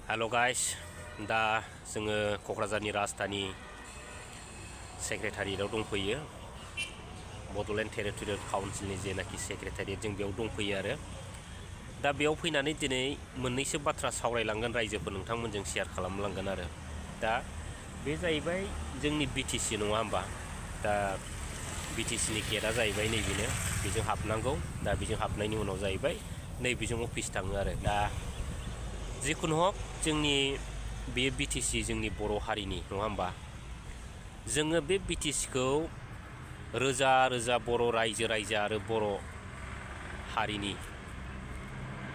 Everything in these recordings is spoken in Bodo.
हेलो गाइस, दा जोङो क'क्राझारनि राजधानी सेक्रेटारियेटआव दंफैयो। बड'लेण्ड टेरिटरियेल काउन्सिलनि जेनाखि सेक्रेटारियेट जों बेयाव दंफैयो आरो दा बेयाव फैनानै दिनै मोननैसो बाथ्रा सावरायलांगोन, रायजोफोर नोंथांमोनजों शेयार खालामलांगोन आरो दा बे जाहैबाय जोंनि बिटिसि नङा होमबा। दा बिटिसिनि गेटआ जाहैबाय नैबेनो, बेजों हाबनांगौ। दा बेजों हाबनायनि उनाव जाहैबाय नैबेजों अफिस थाङो आरो दा जिखुनु हक जोंनि बे बिटिसि जोंनि बर' हारिनि नङा होमबा। जोङो बे बिटिसिखौ रोजा रोजा बर' रायजो राजा आरो बर' हारिनि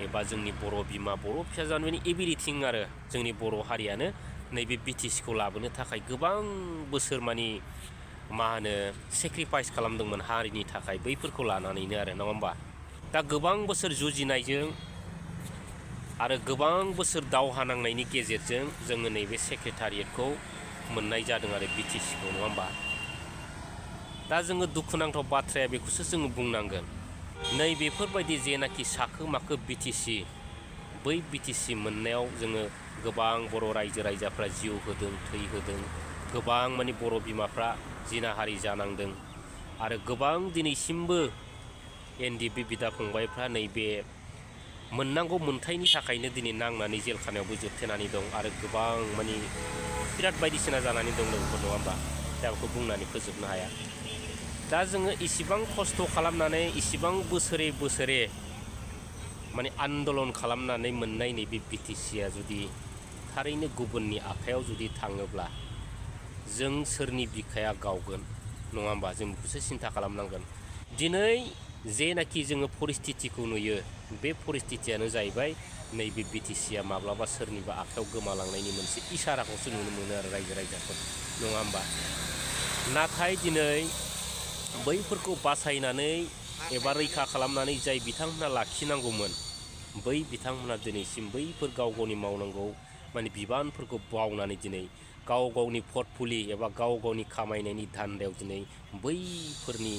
एबा जोंनि बर' बिमा बर' फिसा जानायनि एभ्रिथिं आरो जोंनि बर' हारियानो नैबे बिटिसिखौ लाबोनो थाखाय गोबां बोसोर मानि मा होनो सेक्रिफाइस खालामदोंमोन हारिनि थाखाय, बैफोरखौ लानानैनो आरो नङा होमबा। दा गोबां बोसोर जुजिनायजों आरो गोबां बोसोर दावहा नांनायनि गेजेरजों जोङो नैबे सेक्रेटारियेटखौ मोननाय जादों आरो बिटिसिखौ नङा होमबा। दा जोङो दुखुनांथाव बाथ्राया बेखौसो जोङो बुंनांगोन, नैबेफोरबायदि जेनाखि साखो माखो बिटिसि, बै बिटिसि मोननायाव जोङो गोबां बर' रायजो राजाफ्रा जिउ होदों, थै होदों, गोबां मानि बर' बिमाफ्रा जिनाहारि जानांदों आरो गोबां दिनैसिमबो एनडिएफबि बिदा फंबायफ्रा नैबे मोननांगौ मोन्थायनि थाखायनो दिनै नांनानै जेलखानायावबो जोबथेनानै दं आरो गोबां मानि बिराद बायदिसिना जानानै दं लोगोफोर नङा होमबा। दा बेखौ बुंनानै फोजोबनो हाया। दा जोङो इसिबां खस्थ' खालामनानै इसिबां बोसोरे माने आन्दलन खालामनानै मोननाय नैबे बिटिसिया जुदि थारैनो गुबुननि आखायाव जुदि थाङोब्ला जों सोरनि बिखाया गावगोन नङा होमबा। जों बेखौसो सिन्था खालामनांगोन। दिनै जेनाखि जोङो परिस्थितिखौ नुयो, बे परिस्थितियानो जाहैबाय नैबे बिटिसिया माब्लाबा सोरनिबा आखायाव गोमालांनायनि मोनसे इसाराखौसो नुनो मोनो आरो रायजो राजाफोर नङा होमबा। नाथाय दिनै बैफोरखौ बासायनानै एबा रैखा खालामनानै जाय बिथांमोना लाखिनांगौमोन, बै बिथांमोना दिनैसिम बैफोर गाव गावनि मावनांगौ माने बिबानफोरखौ बावनानै दिनै गाव गावनि पर्टफलि एबा गाव गावनि खामायनायनि धान्दायाव दिनै बैफोरनि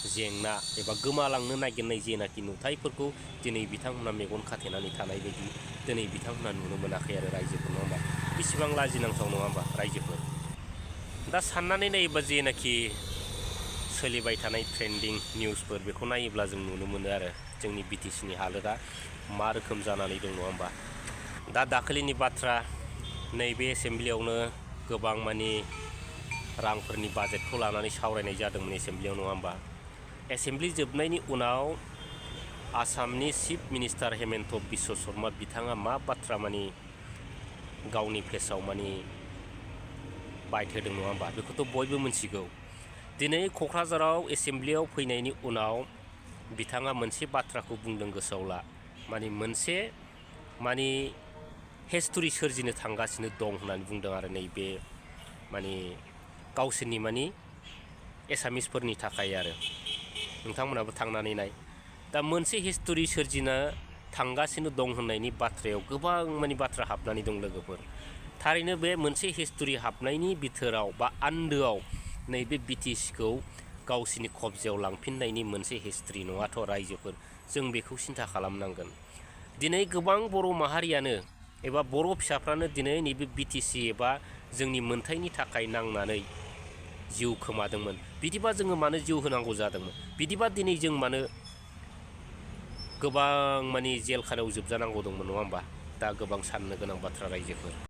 जेंना एबा गोमालांनो नागिरनाय जेनाखि नुथायफोरखौ दिनै बिथांमोना मेगन खाथेनानै थानाय बायदि दिनै बिथांमोना नुनो मोनाखै आरो रायजोफोर नङा होमबा। बेसेबां लाजिनांथाव नङा होमबा रायजोफोर। दा साननानै नायोबा जेनाखि सोलिबाय थानाय ट्रेन्डिं निउसफोर, बेखौ नायोब्ला जों नुनो मोनो आरो जोंनि बिटिसिनि हालोदा मा रोखोम जानानै दं नङा होमबा। दा दाखालिनि बाथ्रा, नैबे एसेम्ब्लियावनो गोबां मानि रांफोरनि बाजेटखौ लानानै सावरायनाय जादोंमोन एसेम्ब्लियाव नङा होमबा। एसेम्ब्लि जोबनायनि उनाव आसामनि चिफ मिनिस्टार हेमन्त बिश्व शर्मा बिथाङा मा बाथ्रा मानि गावनि फेसाव मानि बाइट होदों नङा होमबा, बेखौथ' बयबो मिथिगौ। दिनै क'क्राझाराव एसेम्ब्लियाव फैनायनि उनाव बिथाङा मोनसे बाथ्राखौ बुंदों, गोसोआव ला, मानि मोनसे मानि हिस्ट'रि सोरजिनो थांगासिनो दं होननानै बुंदों आरो नैबे मानि गावसोरनि मानि एसामिसफोरनि थाखाय आरो नोंथांमोनाबो थांनानै नाय। दा मोनसे हिस्ट'रि सोरजिनो थांगासिनो दं होननायनि बाथ्रायाव गोबां मानि बाथ्रा हाबनानै दं लोगोफोर। थारैनो बे मोनसे हिस्ट'रि हाबनायनि बिथोराव बा आन्दोआव नैबे बिटिसिखौ गावसिनि कब्जायाव लांफिननायनि मोनसे हिस्ट्रि नङाथ' रायजोफोर। जों बेखौ सिन्था खालामनांगोन। दिनै गोबां बर' माहारियानो एबा बर' फिसाफ्रानो दिनै नैबे बिटिसि एबा जोंनि मोन्थायनि थाखाय नांनानै जिउ खोमादोंमोन। बिदिबा जोङो मानो जिउ होनांगौ जादोंमोन? बिदिबा दिनै जों मानो गोबां मानि जेल खानायाव जोबजानांगौ दंमोन नङा होमबा। दा गोबां साननो गोनां बाथ्रा रायजोफोर।